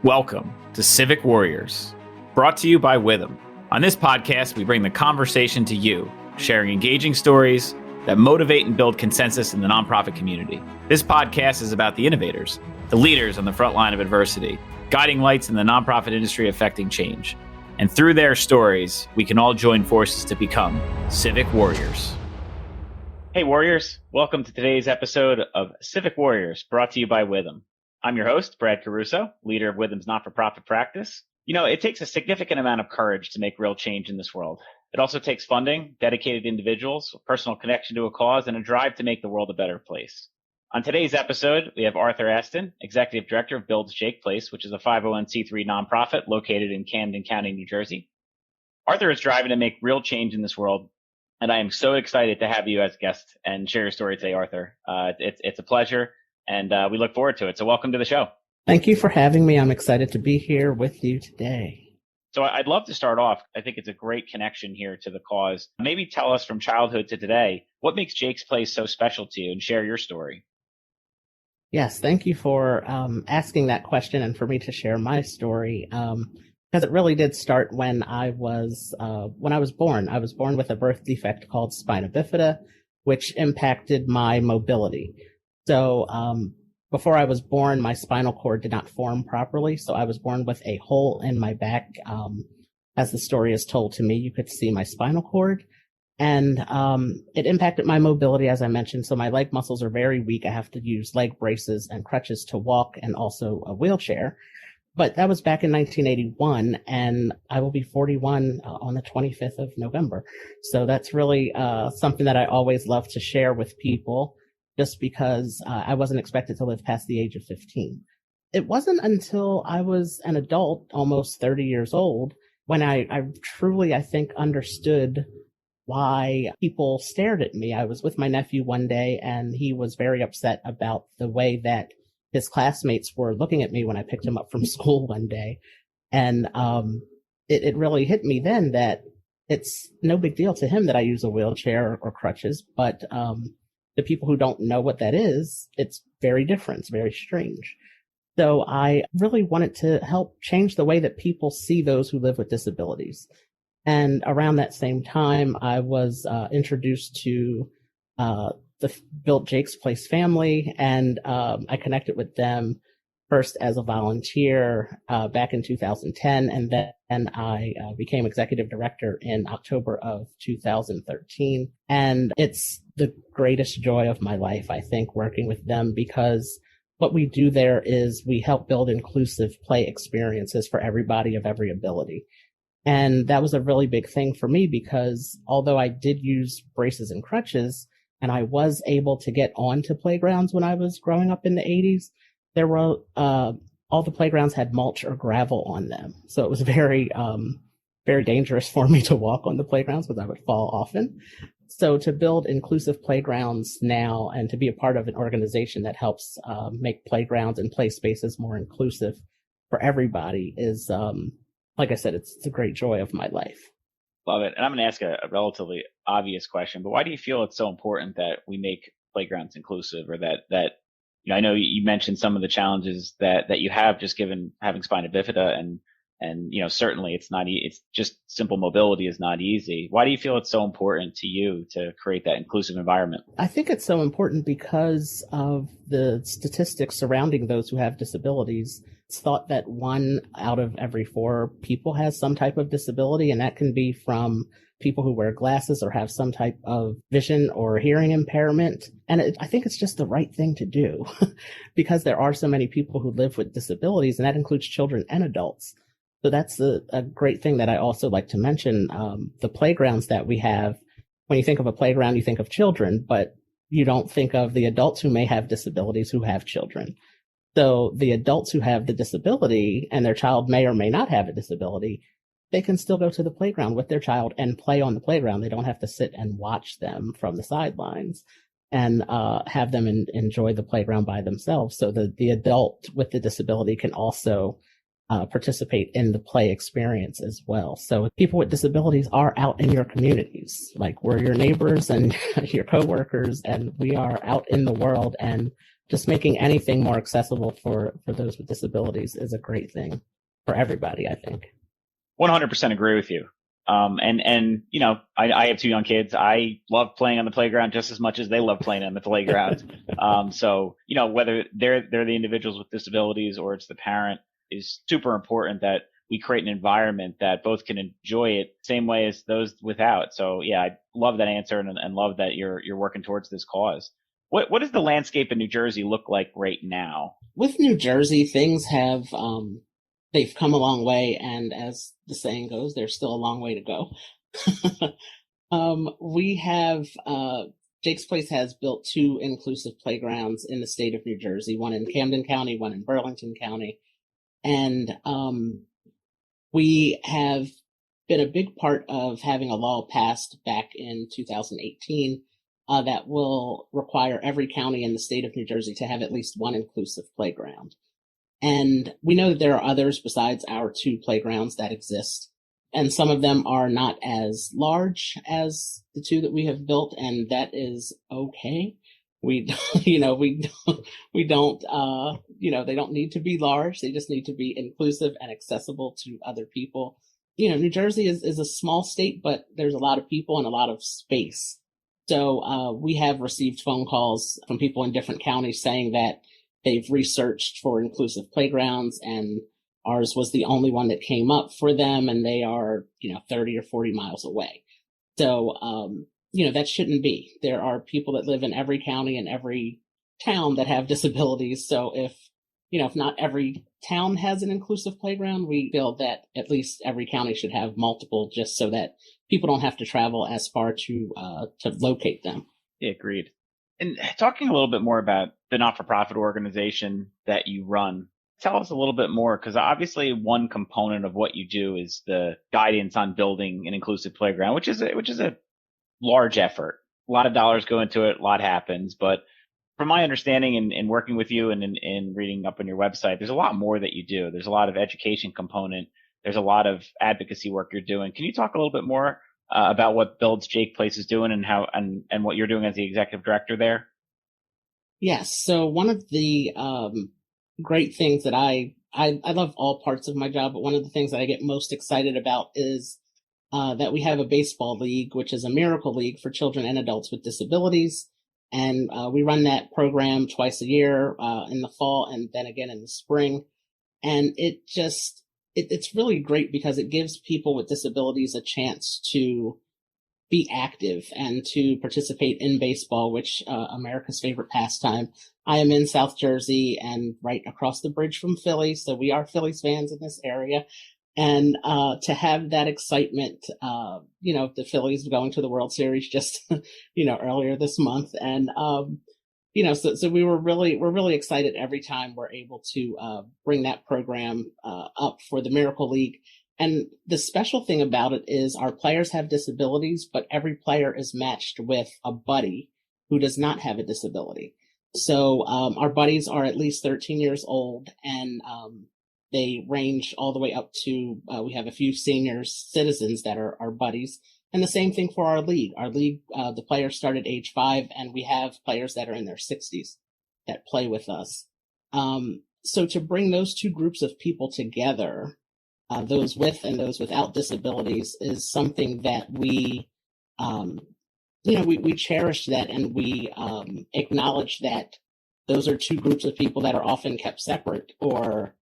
Welcome to Civic Warriors, brought to you by Witham. On this podcast, we bring the conversation to you, sharing engaging stories that motivate and build consensus in the nonprofit community. This podcast is about the innovators, the leaders on the front line of adversity, guiding lights in the nonprofit industry affecting change. And through their stories, we can all join forces to become Civic Warriors. Hey Warriors, welcome to today's episode of Civic Warriors, brought to you by Witham. I'm your host, Brad Caruso, leader of Witham's not-for-profit practice. You know, it takes a significant amount of courage to make real change in this world. It also takes funding, dedicated individuals, a personal connection to a cause, and a drive to make the world a better place. On today's episode, we have Arthur Aston, Executive Director of Build Jake Place, which is a 501c3 nonprofit located in Camden County, New Jersey. Arthur is driving to make real change in this world, and I am so excited to have you as a guest and share your story today, Arthur. It's a pleasure. And we look forward to it. So welcome to the show. Thank you for having me. I'm excited to be here with you today. So I'd love to start off. I think it's a great connection here to the cause. Maybe tell us from childhood to today, what makes Jake's Place so special to you, and share your story. Yes, thank you for asking that question and for me to share my story. Because it really did start when I was born. I was born with a birth defect called spina bifida, which impacted my mobility. So before I was born, my spinal cord did not form properly. So I was born with a hole in my back. As the story is told to me, you could see my spinal cord. And it impacted my mobility, as I mentioned. So my leg muscles are very weak. I have to use leg braces and crutches to walk, and also a wheelchair. But that was back in 1981, and I will be 41 on the 25th of November. So that's really something that I always love to share with people, just because I wasn't expected to live past the age of 15. It wasn't until I was an adult, almost 30 years old, when I truly, I think, understood why people stared at me. I was with my nephew one day, and he was very upset about the way that his classmates were looking at me when I picked him up from school one day. And it really hit me then that it's no big deal to him that I use a wheelchair or crutches, but the people who don't know what that is, it's very different. It's very strange. So I really wanted to help change the way that people see those who live with disabilities. And around that same time, I was introduced to the Build Jake's Place family, and I connected with them first as a volunteer back in 2010, and then I became executive director in October of 2013. And it's the greatest joy of my life, I think, working with them, because what we do there is we help build inclusive play experiences for everybody of every ability. And that was a really big thing for me, because although I did use braces and crutches, and I was able to get onto playgrounds when I was growing up in the 80s, there were all the playgrounds had mulch or gravel on them. So it was very, very dangerous for me to walk on the playgrounds because I would fall often. So to build inclusive playgrounds now and to be a part of an organization that helps make playgrounds and play spaces more inclusive for everybody is, like I said, it's a great joy of my life. Love it. And I'm going to ask a relatively obvious question, but why do you feel it's so important that we make playgrounds inclusive, or that you know, I know you mentioned some of the challenges that you have just given having spina bifida, and you know, certainly it's just simple mobility is not easy. Why do you feel it's so important to you to create that inclusive environment? I think it's so important because of the statistics surrounding those who have disabilities. It's thought that 1 out of every 4 people has some type of disability, and that can be from people who wear glasses or have some type of vision or hearing impairment. And I think it's just the right thing to do because there are so many people who live with disabilities, and that includes children and adults. So that's a great thing that I also like to mention. The playgrounds that we have, when you think of a playground, you think of children, but you don't think of the adults who may have disabilities who have children. So the adults who have the disability and their child may or may not have a disability, they can still go to the playground with their child and play on the playground. They don't have to sit and watch them from the sidelines and have them enjoy the playground by themselves. So the adult with the disability can also participate in the play experience as well. So people with disabilities are out in your communities, like we're your neighbors and your coworkers, and we are out in the world and just making anything more accessible for those with disabilities is a great thing for everybody, I think. 100% agree with you. And you know, I have two young kids. I love playing on the playground just as much as they love playing on the playground. So, you know, whether they're the individuals with disabilities or it's the parent, is super important that we create an environment that both can enjoy it same way as those without. So yeah, I love that answer and love that you're working towards this cause. What does the landscape in New Jersey look like right now? With New Jersey, things have they've come a long way, and as the saying goes, there's still a long way to go. We have Jake's Place has built two inclusive playgrounds in the state of New Jersey, one in Camden County, one in Burlington County. And we have been a big part of having a law passed back in 2018 that will require every county in the state of New Jersey to have at least one inclusive playground. And we know that there are others besides our two playgrounds that exist. And some of them are not as large as the two that we have built, and that is okay. We, you know, we don't, you know, they don't need to be large. They just need to be inclusive and accessible to other people. You know, New Jersey is a small state, but there's a lot of people and a lot of space. So we have received phone calls from people in different counties saying that they've researched for inclusive playgrounds and ours was the only one that came up for them, and they are, you know, 30 or 40 miles away. So, you know, that shouldn't be. There are people that live in every county and every town that have disabilities. So if, you know, if not every town has an inclusive playground, we feel that at least every county should have multiple, just so that people don't have to travel as far to locate them. Yeah, agreed. And talking a little bit more about the not-for-profit organization that you run, tell us a little bit more, because obviously one component of what you do is the guidance on building an inclusive playground, which is a large effort. A lot of dollars go into it, a lot happens. But from my understanding and working with you and in reading up on your website, there's a lot more that you do. There's a lot of education component. There's a lot of advocacy work you're doing. Can you talk a little bit more about what Builds Jake Place is doing and how and what you're doing as the executive director there? Yes. So one of the great things that I love all parts of my job, but one of the things that I get most excited about is that we have a baseball league, which is a miracle league for children and adults with disabilities. And we run that program twice a year in the fall and then again in the spring. And it's really great because it gives people with disabilities a chance to be active and to participate in baseball, which America's favorite pastime. I am in South Jersey and right across the bridge from Philly. So we are Phillies fans in this area. And to have that excitement, you know, the Phillies going to the World Series just, you know, earlier this month. And, you know, so we're really excited every time we're able to bring that program up for the Miracle League. And the special thing about it is our players have disabilities, but every player is matched with a buddy who does not have a disability. So our buddies are at least 13 years old, and they range all the way up to, we have a few senior citizens that are our buddies. And the same thing for our league. Our league, the players start at age 5, and we have players that are in their 60s that play with us. So to bring those two groups of people together, those with and those without disabilities, is something that we, you know, we cherish that, and we acknowledge that those are two groups of people that are often kept separate or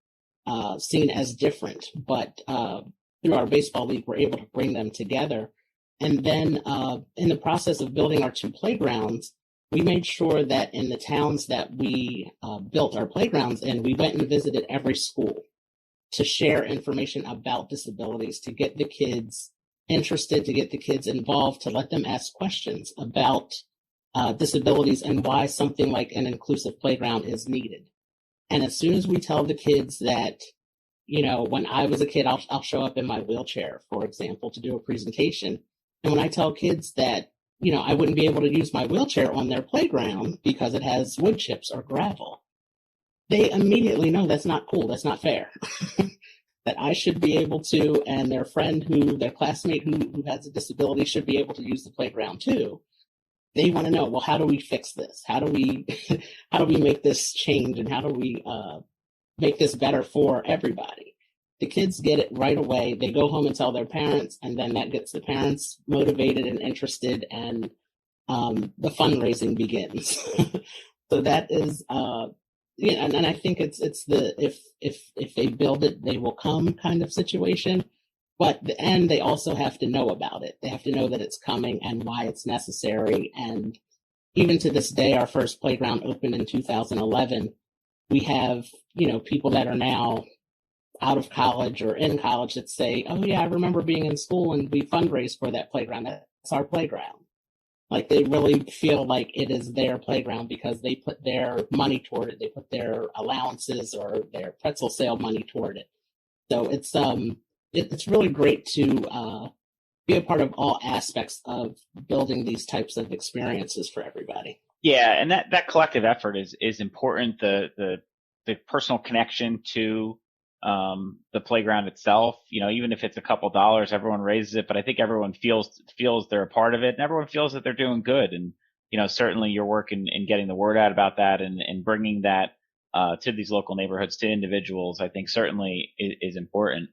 seen as different. But through our baseball league, we're able to bring them together. And then in the process of building our two playgrounds, we made sure that in the towns that we built our playgrounds in, we went and visited every school to share information about disabilities, to get the kids interested, to get the kids involved, to let them ask questions about disabilities and why something like an inclusive playground is needed. And as soon as we tell the kids that, you know, when I was a kid, I'll show up in my wheelchair, for example, to do a presentation. And when I tell kids that, you know, I wouldn't be able to use my wheelchair on their playground because it has wood chips or gravel, they immediately know that's not cool. That's not fair. That I should be able to, and their friend their classmate who has a disability should be able to use the playground too. they want to know, well, how do we fix this? How do we, how do we make this change? And how do we make this better for everybody? The kids get it right away. They go home and tell their parents, and then that gets the parents motivated and interested, and the fundraising begins. So that is, yeah, and I think it's the if they build it, they will come kind of situation. But and they also have to know about it. They have to know that it's coming and why it's necessary. And even to this day, our first playground opened in 2011. We have, people that are now out of college or in college that say, oh yeah, I remember being in school and we fundraised for that playground. That's our playground. Like they really feel like it is their playground because they put their money toward it. They put their allowances or their pretzel sale money toward it. So it's really great to be a part of all aspects of building these types of experiences for everybody. Yeah, and that collective effort is important. The personal connection to the playground itself, even if it's a couple dollars, everyone raises it, but I think everyone feels they're a part of it, and everyone feels that they're doing good. And certainly your work in getting the word out about that and bringing that to these local neighborhoods, to individuals, I think certainly is important.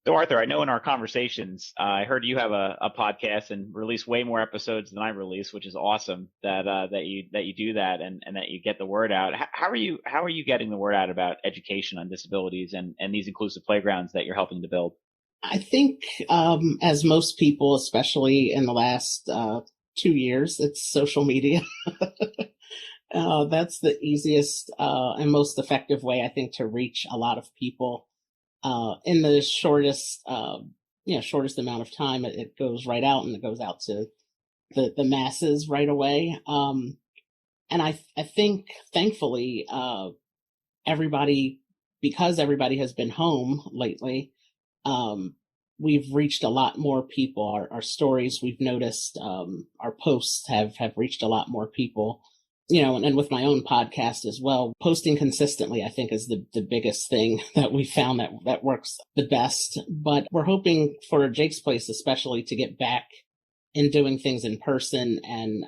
So Arthur, I know in our conversations, I heard you have a podcast and release way more episodes than I release, which is awesome that you do that and that you get the word out. How are you getting the word out about education on disabilities and these inclusive playgrounds that you're helping to build? I think, as most people, especially in the last 2 years, it's social media. That's the easiest and most effective way, I think, to reach a lot of people. In the shortest amount of time, it goes right out and it goes out to the masses right away. And I think thankfully, because everybody has been home lately, we've reached a lot more people. Our stories, we've noticed, our posts have reached a lot more people. And with my own podcast as well, posting consistently, I think, is the biggest thing that we found that works the best. But we're hoping for Jake's Place, especially, to get back in doing things in person and,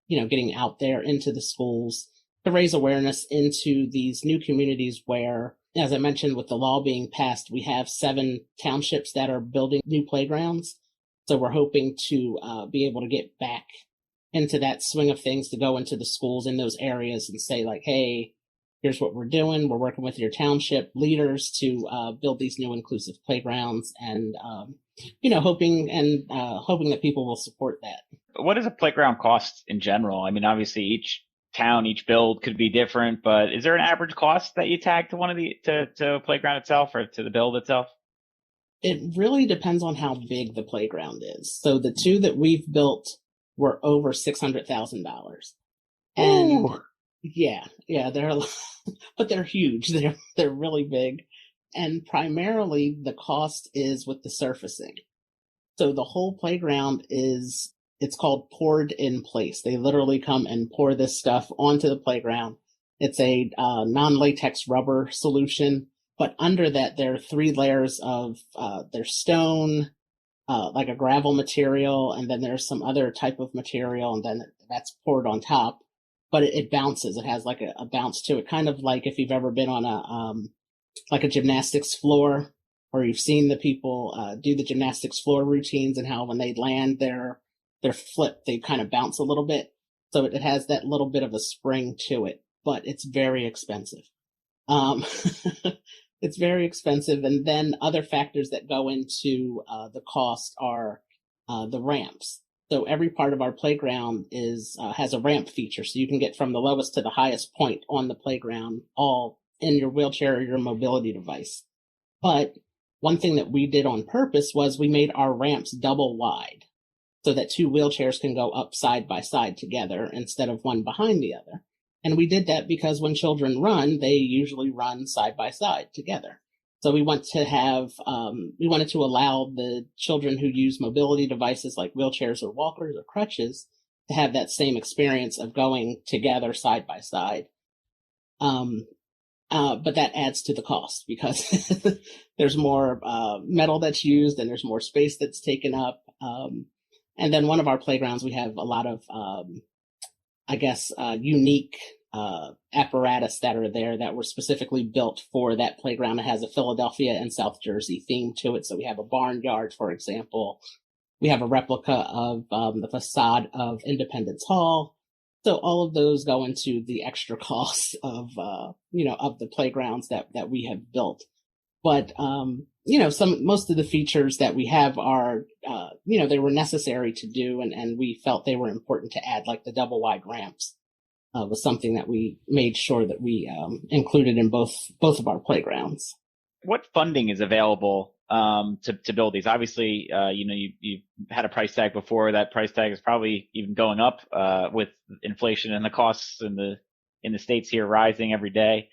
getting out there into the schools to raise awareness into these new communities where, as I mentioned, with the law being passed, we have 7 townships that are building new playgrounds. So we're hoping to be able to get back into that swing of things, to go into the schools in those areas and say, like, hey, here's what we're doing. We're working with your township leaders to build these new inclusive playgrounds, and hoping that people will support that. What does a playground cost in general? I mean, obviously each town, each build could be different, but is there an average cost that you tag to to a playground itself or to the build itself? It really depends on how big the playground is. So the 2 that we've built were over $600,000. And ooh. Yeah, but they're huge. They're really big. And primarily the cost is with the surfacing. So the whole playground it's called poured in place. They literally come and pour this stuff onto the playground. It's a non-latex rubber solution, but under that there are 3 layers of there's stone, like a gravel material, and then there's some other type of material, and then that's poured on top. But it bounces. It has like a bounce to it, kind of like if you've ever been on a gymnastics floor, or you've seen the people do the gymnastics floor routines, and how when they land their flip, they kind of bounce a little bit. So it has that little bit of a spring to it, but it's very expensive. It's very expensive. And then other factors that go into the cost are the ramps. So every part of our playground has a ramp feature. So you can get from the lowest to the highest point on the playground, all in your wheelchair or your mobility device. But one thing that we did on purpose was we made our ramps double wide so that 2 wheelchairs can go up side by side together instead of one behind the other. And we did that because when children run, they usually run side by side together. So we wanted to allow the children who use mobility devices like wheelchairs or walkers or crutches to have that same experience of going together side by side. But that adds to the cost because there's more metal that's used and there's more space that's taken up. And then one of our playgrounds, we have a lot of, unique apparatus that are there that were specifically built for that playground. It has a Philadelphia and South Jersey theme to it. So we have a barnyard, for example. We have a replica of the facade of Independence Hall. So all of those go into the extra costs of, of the playgrounds that we have built. But, most of the features that we have are, they were necessary to do, and we felt they were important to add, like the double wide ramps was something that we made sure that we included in both of our playgrounds. What funding is available to build these? Obviously, you've had a price tag before. That price tag is probably even going up with inflation and the costs in the states here rising every day.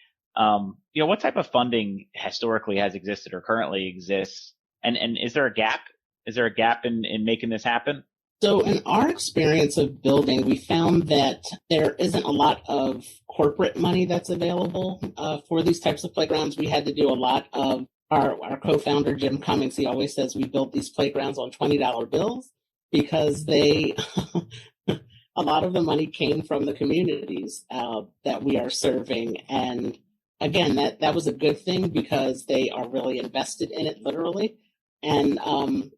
What type of funding historically has existed or currently exists? And is there a gap? Is there a gap in making this happen? So in our experience of building, we found that there isn't a lot of corporate money that's available for these types of playgrounds. We had to do a lot of our co-founder, Jim Cummings. He always says we built these playgrounds on $20 bills because a lot of the money came from the communities that we are serving. And again, that was a good thing because they are really invested in it, literally. And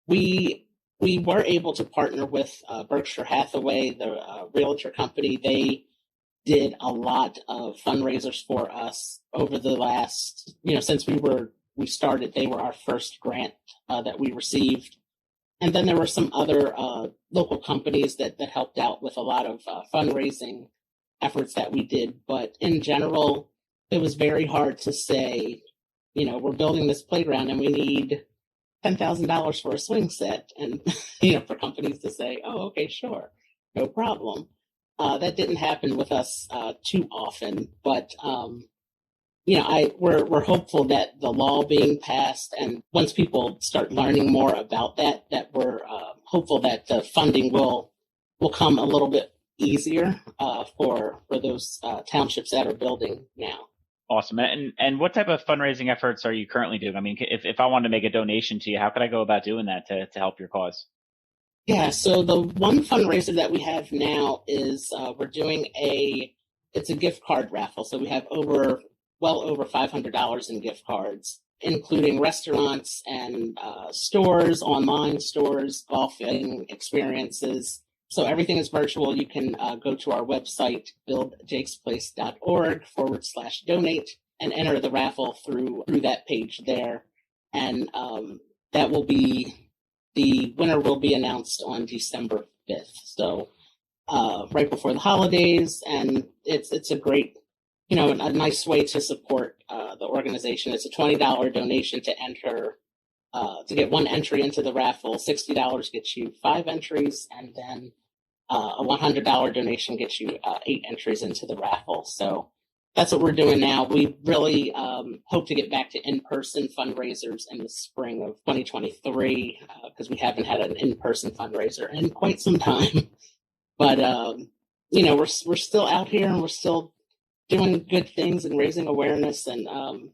we were able to partner with Berkshire Hathaway, the realtor company. They did a lot of fundraisers for us over the last, since we started. They were our first grant that we received. And then there were some other local companies that helped out with a lot of fundraising efforts that we did. But in general, it was very hard to say, we're building this playground and we need $10,000 for a swing set, and for companies to say, "Oh, okay, sure, no problem." That didn't happen with us too often, but we're hopeful that the law being passed, and once people start learning more about that we're hopeful that the funding will come a little bit easier for those townships that are building now. Awesome. And what type of fundraising efforts are you currently doing? I mean, if I wanted to make a donation to you, how could I go about doing that to help your cause? Yeah, so the one fundraiser that we have now is we're doing it's a gift card raffle. So we have well over $500 in gift cards, including restaurants and stores, online stores, golfing experiences. So everything is virtual. You can go to our website, buildjakesplace.org/donate, and enter the raffle through that page there. And the winner will be announced on December 5th. So right before the holidays. And it's a great, a nice way to support the organization. It's a $20 donation to enter, to get one entry into the raffle. $60 gets you 5 entries, and then a $100 donation gets you 8 entries into the raffle. So that's what we're doing now. We really hope to get back to in-person fundraisers in the spring of 2023 because we haven't had an in-person fundraiser in quite some time. But we're still out here and we're still doing good things and raising awareness and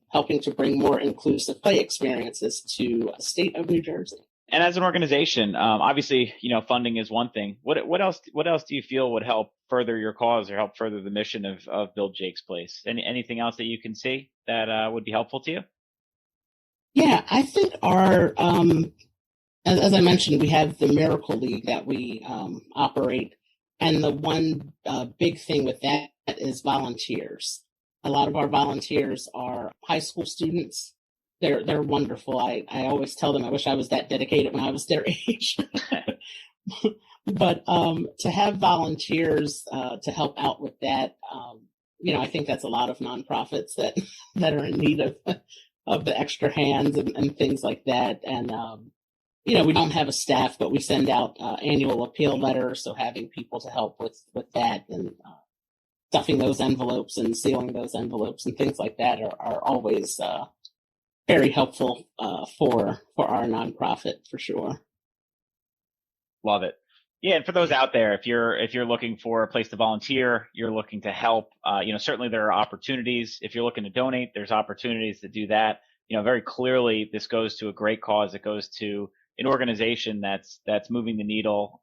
helping to bring more inclusive play experiences to the state of New Jersey. And as an organization, obviously, funding is one thing. What else do you feel would help further your cause or help further the mission of Build Jake's Place? Anything else that you can see that would be helpful to you? Yeah, I think our, as I mentioned, we have the Miracle League that we operate. And the one big thing with that is volunteers. A lot of our volunteers are high school students. They're wonderful. I always tell them I wish I was that dedicated when I was their age. But to have volunteers to help out with that, I think that's a lot of nonprofits that are in need of the extra hands and things like that. And we don't have a staff, but we send out annual appeal letters. So having people to help with that and stuffing those envelopes and sealing those envelopes and things like that are always very helpful for our nonprofit, for sure. Love it. Yeah, and for those out there, if you're looking for a place to volunteer, you're looking to help, certainly there are opportunities. If you're looking to donate, there's opportunities to do that. Very clearly, this goes to a great cause. It goes to an organization that's moving the needle,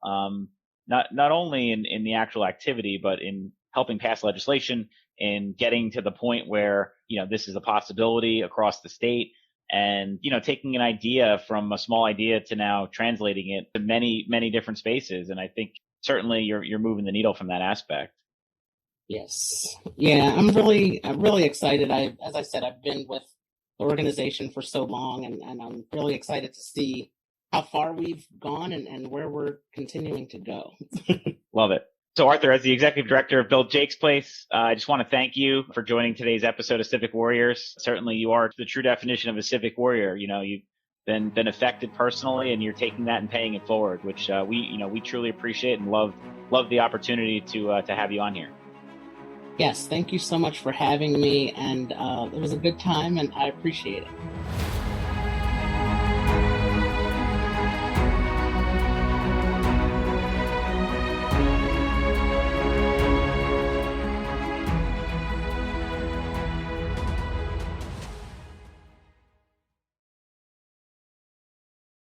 not only in the actual activity, but in helping pass legislation and getting to the point where, this is a possibility across the state, and, taking an idea from a small idea to now translating it to many, many different spaces. And I think certainly you're moving the needle from that aspect. Yes. Yeah, I'm really excited. As I said, I've been with the organization for so long, and I'm really excited to see how far we've gone and where we're continuing to go. Love it. So Arthur, as the executive director of Build Jake's Place, I just want to thank you for joining today's episode of Civic Warriors. Certainly you are the true definition of a civic warrior. You've been affected personally, and you're taking that and paying it forward, which we truly appreciate and love the opportunity to have you on here. Yes, thank you so much for having me, and it was a good time, and I appreciate it.